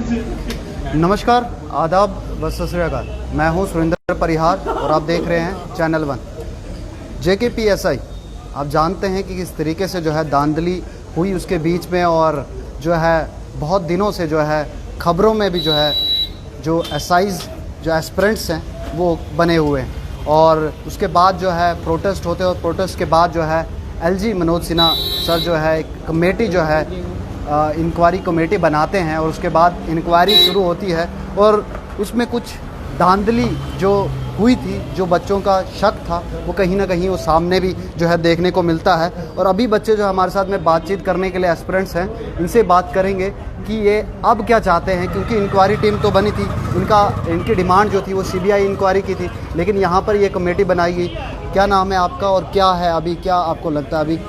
नमस्कार, आदाब व सत श्री अकाल। मैं हूं सुरेंद्र परिहार और आप देख रहे हैं चैनल 1 JKPSI। आप जानते हैं कि किस तरीके से जो है धांधली हुई उसके बीच में, और जो है बहुत दिनों से जो है खबरों में भी जो है जो एसआईज जो एस्पिरेंट्स हैं वो बने हुए हैं, और उसके बाद जो है प्रोटेस्ट होते हैं, और प्रोटेस्ट के बाद जो है LG मनोज सिन्हा सर जो है एक कमेटी जो है इंक्वायरी कमेटी बनाते हैं, और उसके बाद इंक्वायरी शुरू होती है और उसमें कुछ धांधली जो हुई थी, जो बच्चों का शक था, वो कहीं ना कहीं वो सामने भी जो है देखने को मिलता है। और अभी बच्चे जो हमारे साथ में बातचीत करने के लिए एस्पिरेंट्स हैं, इनसे बात करेंगे कि ये अब क्या चाहते हैं, क्योंकि इंक्वायरी टीम तो बनी थी, इनकी डिमांड जो थी वो CBI इंक्वायरी की थी, लेकिन यहाँ पर ये कमेटी बनाई गई। क्या नाम है आपका और क्या है अभी, क्या आपको लगता है अभी?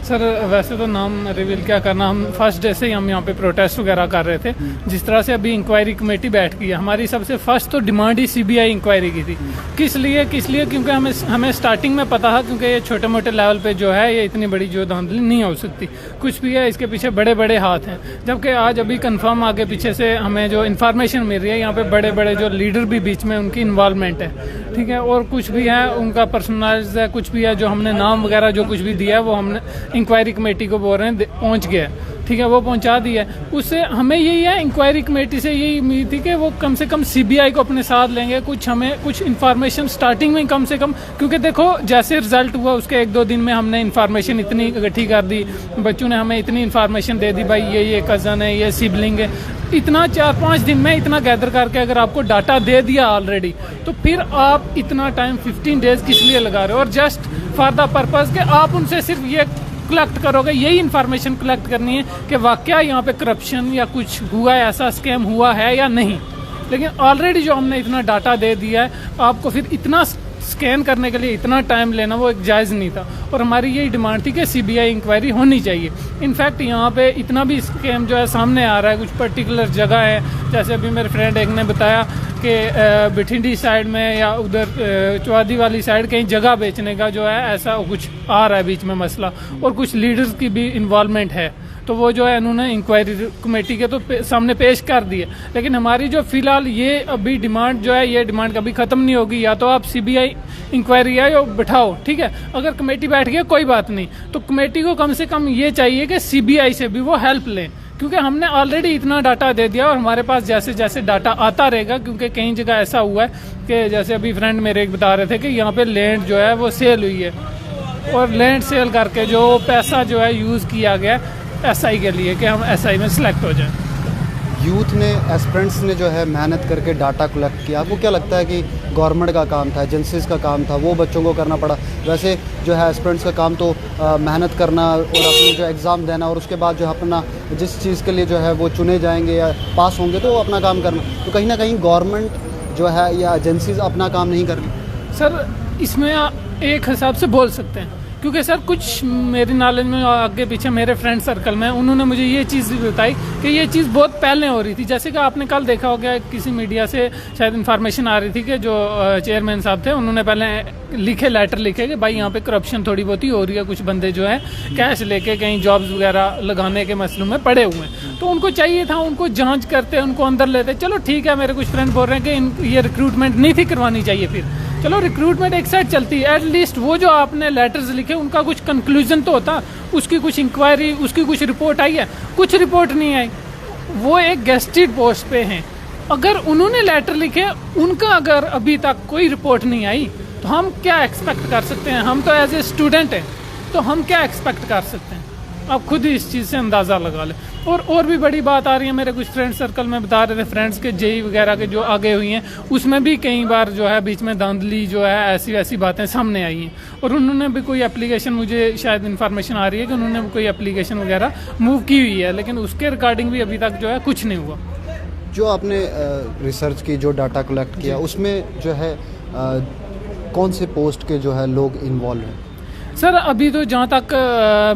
सर वैसे तो नाम रिवील क्या करना, हम फर्स्ट डे से ही हम यहाँ पे प्रोटेस्ट वगैरह कर रहे थे। जिस तरह से अभी इंक्वायरी कमेटी बैठ गई है, हमारी सबसे फर्स्ट तो डिमांड ही CBI इंक्वायरी की थी। किस लिए क्योंकि हमें स्टार्टिंग में पता था, क्योंकि ये छोटे मोटे लेवल पे जो है ये इतनी बड़ी जो धांधली नहीं हो सकती, कुछ भी है इसके पीछे बड़े बड़े हाथ हैं। जबकि आज अभी कंफर्म आगे पीछे से हमें जो इन्फॉर्मेशन मिल रही है, यहाँ पे बड़े बड़े जो लीडर भी बीच में उनकी इन्वॉल्वमेंट है, ठीक है, और कुछ भी है उनका पर्सनलाइज है, कुछ भी है जो हमने नाम वगैरह जो कुछ भी दिया है वो हमने इंक्वायरी कमेटी को बोल रहे हैं पहुंच गया, ठीक है, वो पहुंचा दिया है। उससे हमें यही है, इंक्वायरी कमेटी से यही उम्मीद थी कि वो कम से कम CBI को अपने साथ लेंगे, हमें कुछ इन्फॉर्मेशन स्टार्टिंग में कम से कम, क्योंकि देखो जैसे रिजल्ट हुआ उसके 1-2 दिन में हमने इन्फॉर्मेशन इतनी इकट्ठी कर दी, बच्चों ने हमें इतनी इन्फॉर्मेशन दे दी, भाई ये कज़न है, ये सिबलिंग है, इतना 4-5 दिन में इतना गैदर करके अगर आपको डाटा दे दिया ऑलरेडी, तो फिर आप इतना टाइम 15 डेज किस लिए लगा रहे हो? और जस्ट फॉर द पर्पज़ कि आप उनसे सिर्फ ये कलेक्ट करोगे, यही इन्फॉर्मेशन कलेक्ट करनी है कि वाकया यहाँ पे करप्शन या कुछ हुआ है, ऐसा स्कैम हुआ है या नहीं। लेकिन ऑलरेडी जो हमने इतना डाटा दे दिया है, आपको फिर इतना स्कैन करने के लिए इतना टाइम लेना वो एक जायज़ नहीं था। और हमारी यही डिमांड थी कि CBI इंक्वायरी होनी चाहिए। इनफैक्ट यहाँ पे इतना भी स्कैम जो है सामने आ रहा है, कुछ पर्टिकुलर जगह है, जैसे अभी मेरे फ्रेंड एक ने बताया कि बिठिंडी साइड में या उधर चौहादी वाली साइड कहीं जगह बेचने का जो है ऐसा कुछ आ रहा है बीच में मसला, और कुछ लीडर्स की भी इन्वॉल्वमेंट है, तो वो जो है उन्होंने इंक्वायरी कमेटी के तो सामने पेश कर दिए। लेकिन हमारी जो फिलहाल ये अभी डिमांड जो है, ये डिमांड कभी ख़त्म नहीं होगी। या तो आप CBI इंक्वायरी या बिठाओ, ठीक है, अगर कमेटी बैठ गई कोई बात नहीं, तो कमेटी को कम से कम ये चाहिए कि CBI से भी वो हेल्प लें, क्योंकि हमने ऑलरेडी इतना डाटा दे दिया और हमारे पास जैसे जैसे डाटा आता रहेगा, क्योंकि कई जगह ऐसा हुआ है कि जैसे अभी फ्रेंड मेरे एक बता रहे थे कि यहाँ पे लैंड जो है वो सेल हुई है, और लैंड सेल करके जो पैसा जो है यूज़ किया गया SI के लिए कि हम SI में सिलेक्ट हो जाएं। यूथ ने, एस्पिरेंट्स ने जो है मेहनत करके डाटा कलेक्ट किया। आपको क्या लगता है कि गवर्नमेंट का काम था, एजेंसीज का काम था, वो बच्चों को करना पड़ा? वैसे जो है एस्पिरेंट्स का काम तो मेहनत करना और अपने जो एग्ज़ाम देना, और उसके बाद जो अपना जिस चीज़ के लिए जो है वो चुने जाएंगे या पास होंगे तो वो अपना काम करना। तो कहीं ना कहीं गवर्नमेंट जो है या एजेंसीज अपना काम नहीं कर रही। सर इसमें एक हिसाब से बोल सकते हैं, क्योंकि सर कुछ मेरी नॉलेज में आगे पीछे मेरे फ्रेंड सर्कल में उन्होंने मुझे ये चीज़ भी बताई कि ये चीज़ बहुत पहले हो रही थी। जैसे कि आपने कल देखा होगा, किसी मीडिया से शायद इन्फॉर्मेशन आ रही थी कि जो चेयरमैन साहब थे उन्होंने पहले लेटर लिखे कि भाई यहाँ पे करप्शन थोड़ी बहुत ही हो रही है, कुछ बंदे जो है कैश लेके कहीं जॉब्स वगैरह लगाने के मसलों में पड़े हुए हैं, तो उनको चाहिए था उनको जाँच करते, उनको अंदर लेते। चलो ठीक है, मेरे कुछ फ्रेंड बोल रहे हैं कि ये रिक्रूटमेंट नहीं थी करवानी चाहिए, फिर चलो रिक्रूटमेंट एक साइड चलती है, एटलीस्ट वो जो आपने लेटर्स लिखे उनका कुछ कंक्लूजन तो होता, उसकी कुछ इंक्वायरी, उसकी कुछ रिपोर्ट आई है, कुछ रिपोर्ट नहीं आई। वो एक गेस्टेड पोस्ट पे हैं, अगर उन्होंने लेटर लिखे, उनका अगर अभी तक कोई रिपोर्ट नहीं आई, तो हम क्या एक्सपेक्ट कर सकते हैं? हम तो एज ए स्टूडेंट हैं, तो हम क्या एक्सपेक्ट कर सकते हैं? आप खुद ही इस चीज़ से अंदाज़ा लगा लें। और भी बड़ी बात आ रही है, मेरे कुछ फ्रेंड सर्कल में बता रहे थे, फ्रेंड्स के JEE वगैरह के जो आगे हुई हैं, उसमें भी कई बार जो है बीच में धांधली जो है ऐसी वैसी बातें सामने आई हैं, और उन्होंने भी कोई एप्लीकेशन, मुझे शायद इन्फॉर्मेशन आ रही है कि उन्होंने भी कोई एप्लीकेशन वगैरह मूव की हुई है, लेकिन उसके रिगार्डिंग भी अभी तक जो है कुछ नहीं हुआ। जो आपने रिसर्च की, जो डाटा कलेक्ट किया, उसमें जो है कौन से पोस्ट के जो है लोग इन्वॉल्व हैं? सर अभी तो जहाँ तक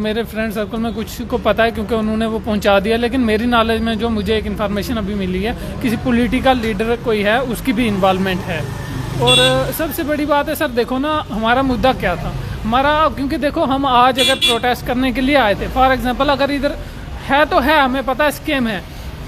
मेरे फ्रेंड सर्कल में कुछ को पता है, क्योंकि उन्होंने वो पहुँचा दिया, लेकिन मेरी नॉलेज में जो मुझे एक इन्फॉर्मेशन अभी मिली है, किसी पॉलिटिकल लीडर कोई है, उसकी भी इन्वॉल्वमेंट है। और सबसे बड़ी बात है सर, देखो ना हमारा मुद्दा क्या था हमारा, क्योंकि देखो हम आज अगर प्रोटेस्ट करने के लिए आए थे, फॉर एग्जांपल अगर इधर है तो है, हमें पता है स्कैम है,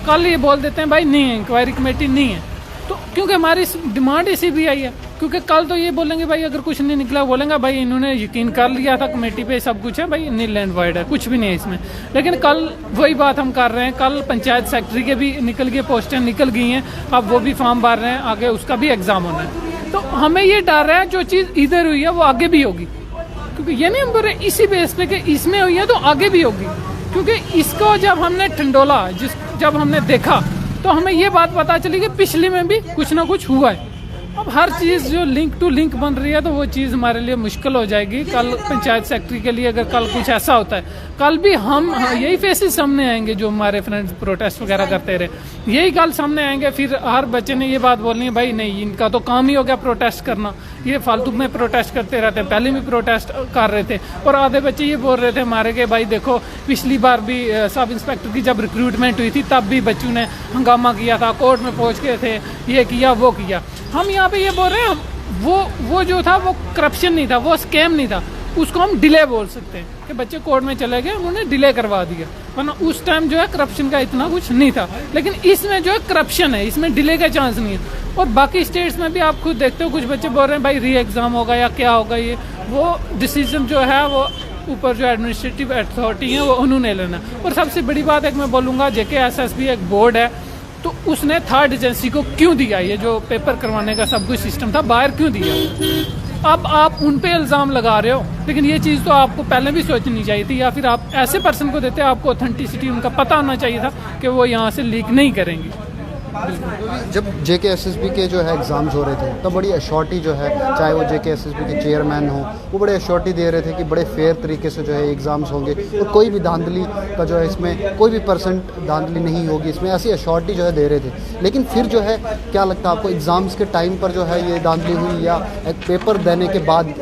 कल ये बोल देते हैं भाई नहीं है, इंक्वायरी कमेटी नहीं है, तो क्योंकि हमारी डिमांड ही CBI है। क्योंकि कल तो ये बोलेंगे भाई अगर कुछ नहीं निकला, बोलेंगे भाई इन्होंने यकीन कर लिया था कमेटी पे सब कुछ है, भाई नील एंड वाइड है, कुछ भी नहीं है इसमें। लेकिन कल वही बात हम कर रहे हैं, कल पंचायत सेक्रेटरी के भी निकल गए, पोस्टें निकल गई हैं, अब वो भी फॉर्म भर रहे हैं, आगे उसका भी एग्जाम होना है। तो हमें ये डर है जो चीज़ इधर हुई है वो आगे भी होगी, क्योंकि ये नहीं हम बोल रहे इसी बेस पे कि इसमें हुई है तो आगे भी होगी। क्योंकि इसको जब हमने ठंडोला, जब हमने देखा तो हमें ये बात पता चली कि पिछले में भी कुछ ना कुछ हुआ है। अब हर चीज़ जो लिंक टू लिंक बन रही है तो वो चीज़ हमारे लिए मुश्किल हो जाएगी। कल पंचायत सेक्रेटरी के लिए अगर कल कुछ ऐसा होता है, कल भी हम यही फेसेस सामने आएंगे जो हमारे फ्रेंड्स प्रोटेस्ट वगैरह करते रहे, यही कल सामने आएंगे। फिर हर बच्चे ने ये बात बोलनी है भाई नहीं, इनका तो काम ही हो गया प्रोटेस्ट करना, ये फालतू में प्रोटेस्ट करते रहते हैं, पहले भी प्रोटेस्ट कर रहे थे। और आधे बच्चे ये बोल रहे थे हमारे के भाई देखो पिछली बार भी सब इंस्पेक्टर की जब रिक्रूटमेंट हुई थी तब भी बच्चों ने हंगामा किया था, कोर्ट में पहुँच गए थे, ये किया वो किया। हम यहाँ पे ये बोल रहे हैं वो जो था वो करप्शन नहीं था, वो स्कैम नहीं था, उसको हम डिले बोल सकते हैं कि बच्चे कोर्ट में चले गए, उन्होंने डिले करवा दिया, वरना उस टाइम जो है करप्शन का इतना कुछ नहीं था। लेकिन इसमें जो है करप्शन है, इसमें डिले का चांस नहीं है। और बाकी स्टेट्स में भी आप खुद देखते हो, कुछ बच्चे बोल रहे हैं भाई री एग्ज़ाम होगा या क्या होगा, ये वो डिसीजन जो है वो ऊपर जो एडमिनिस्ट्रेटिव अथॉरिटी है वो उन्होंने लेना। और सबसे बड़ी बात एक मैं बोलूँगा, JKSSB एक बोर्ड है, तो उसने थर्ड एजेंसी को क्यों दिया, ये जो पेपर करवाने का सब कुछ सिस्टम था बाहर क्यों दिया। अब आप उन पे इल्ज़ाम लगा रहे हो, लेकिन ये चीज़ तो आपको पहले भी सोचनी चाहिए थी, या फिर आप ऐसे पर्सन को देते, आपको ऑथेंटिसिटी उनका पता होना चाहिए था कि वो यहाँ से लीक नहीं करेंगी। जब JKSSB के जो है एग्ज़ाम्स हो रहे थे तब बड़ी अश्योरिटी जो है, चाहे वो JKSSB के चेयरमैन हो, वो बड़े अश्योरिटी दे रहे थे कि बड़े फेयर तरीके से जो है एग्ज़ाम्स होंगे और कोई भी धांधली का जो है इसमें कोई भी परसेंट धांधली नहीं होगी, इसमें ऐसी अश्योरिटी जो है दे रहे थे। लेकिन फिर जो है क्या लगता है आपको, एग्ज़ाम्स के टाइम पर जो है ये धांधली हुई या एक पेपर देने के बाद?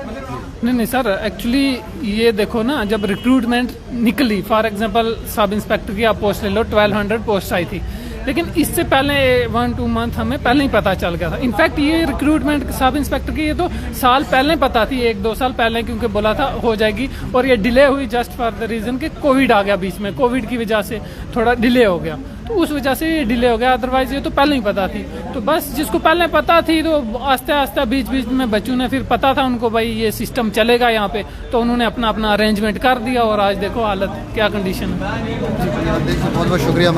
नहीं सर, एक्चुअली ये देखो ना, जब रिक्रूटमेंट निकली, फॉर एग्जांपल सब इंस्पेक्टर की आप पोस्ट ले लो, 1200 पोस्ट आई थी, लेकिन इससे पहले 1-2 मंथ हमें पहले ही पता चल गया था। इनफैक्ट ये रिक्रूटमेंट सब इंस्पेक्टर की ये तो साल पहले पता थी, 1-2 साल पहले, क्योंकि बोला था हो जाएगी, और ये डिले हुई जस्ट फॉर द रीज़न कि कोविड आ गया बीच में, कोविड की वजह से थोड़ा डिले हो गया, तो उस वजह से ये डिले हो गया, अदरवाइज ये तो पहले ही पता थी। तो बस जिसको पहले पता थी तो आस्ते आस्ते बीच बीच में बच्चों ने फिर पता था उनको भाई ये सिस्टम चलेगा यहाँ पे, तो उन्होंने अपना अपना अरेंजमेंट कर दिया, और आज देखो हालत क्या कंडीशन है। जी बहुत बहुत शुक्रिया।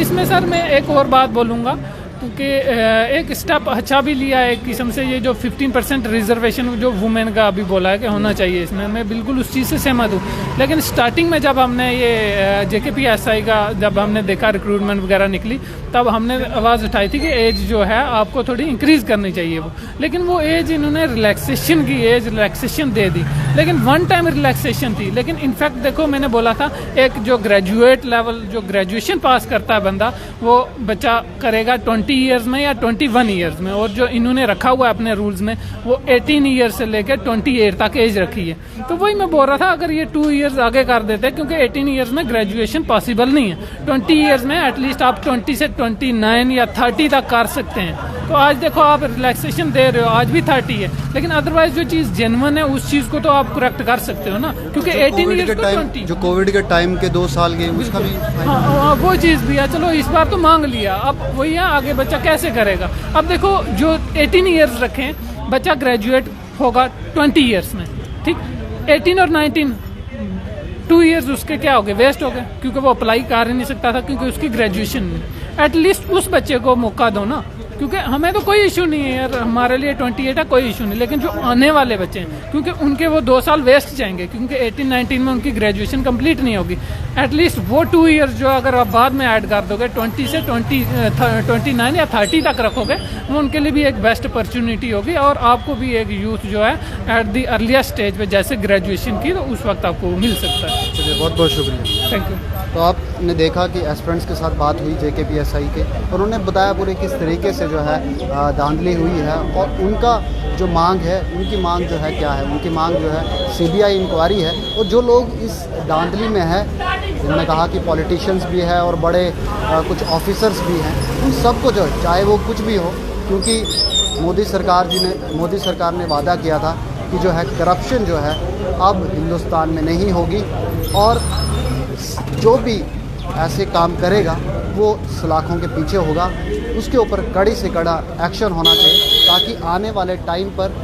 इसमें सर मैं एक और बात बोलूँगा, क्योंकि एक स्टेप अच्छा भी लिया है एक किस्म से, ये जो 15% रिजर्वेशन जो वुमेन का अभी बोला है कि होना चाहिए, इसमें मैं बिल्कुल उस चीज़ से सहमत हूँ। लेकिन स्टार्टिंग में जब हमने ये JKPSI का जब हमने देखा रिक्रूटमेंट वगैरह निकली, तब हमने आवाज़ उठाई थी कि एज जो है आपको थोड़ी इंक्रीज़ करनी चाहिए वो, लेकिन वो एज इन्होंने रिलैक्सेशन की एज रिलैक्सेशन दे दी, लेकिन वन टाइम रिलैक्सेशन थी। लेकिन इनफैक्ट देखो मैंने बोला था एक जो ग्रेजुएट लेवल जो ग्रेजुएशन पास करता है बंदा, वो बच्चा करेगा 20 ईयर्स में या 21 ईयर्स में, और जो इन्होंने रखा हुआ है अपने रूल्स में वो 18 ईयर्स से लेकर 28 तक एज रखी है। तो वही मैं बोल रहा था अगर ये 2 ईयर्स आगे कर देते, क्योंकि 18 ईयर्स में ग्रेजुएशन पॉसिबल नहीं है, 20 ईयर्स में एटलीस्ट आप 20 से 29 या 30 तक कर सकते हैं। तो आज देखो आप रिलैक्सेशन दे रहे हो, आज भी 30 है, लेकिन अदरवाइज जो चीज़ जेन्युइन है उस चीज़ को तो आप करेक्ट कर सकते हो ना, क्योंकि 18 ईयर्स को 20 जो कोविड के टाइम के 2 साल गए उसका भी हाँ वो चीज़ भी है। चलो इस बार तो मांग लिया, अब वही है आगे बच्चा कैसे करेगा। अब देखो जो 18 ईयर्स रखें, बच्चा ग्रेजुएट होगा 20 ईयर्स में, ठीक, 18 और 19 2 ईयर्स उसके क्या हो गए, वेस्ट हो गए, क्योंकि वो अप्लाई कर ही नहीं सकता था क्योंकि उसकी ग्रेजुएशन नहीं। एटलीस्ट उस बच्चे को मौका दो ना, क्योंकि हमें तो कोई इशू नहीं है यार, हमारे लिए 28 है कोई इशू नहीं, लेकिन जो आने वाले बच्चे हैं क्योंकि उनके वो 2 साल वेस्ट जाएंगे, क्योंकि 18-19 में उनकी ग्रेजुएशन कंप्लीट नहीं होगी। एटलीस्ट वो 2 ईयर्स जो अगर आप बाद में ऐड कर दोगे 20 से 29 या 30 तक रखोगे, वो उनके लिए भी एक बेस्ट अपॉर्चुनिटी होगी, और आपको भी एक यूथ जो है एट दी अर्लीस्ट स्टेज पे जैसे ग्रेजुएशन की, तो उस वक्त आपको मिल सकता है। चलिए बहुत बहुत शुक्रिया, थैंक यू। तो आपने देखा कि एस्पिरेंट्स के साथ बात हुई JKPSI के, और उन्होंने बताया पूरे किस तरीके से जो है धांधली हुई है, और उनका जो मांग है, उनकी मांग जो है क्या है, उनकी मांग जो है CBI इंक्वायरी है। और जो लोग इस धांधली में है, उन्होंने कहा कि पॉलिटिशियंस भी है और बड़े कुछ ऑफिसर्स भी हैं, उन सबको जो है चाहे वो कुछ भी हो, क्योंकि मोदी सरकार ने वादा किया था कि जो है करप्शन जो है अब हिंदुस्तान में नहीं होगी, और जो भी ऐसे काम करेगा वो सलाखों के पीछे होगा, उसके ऊपर कड़ी से कड़ा एक्शन होना चाहिए, ताकि आने वाले टाइम पर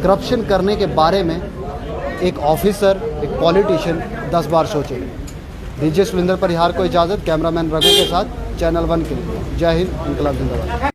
करप्शन करने के बारे में एक ऑफिसर, एक पॉलिटिशियन 10 बार सोचे। डीजे सुरेंद्र परिहार को इजाज़त, कैमरामैन रघु के साथ, चैनल 1 के लिए। जय हिंद, इंकलाब जिंदाबाद।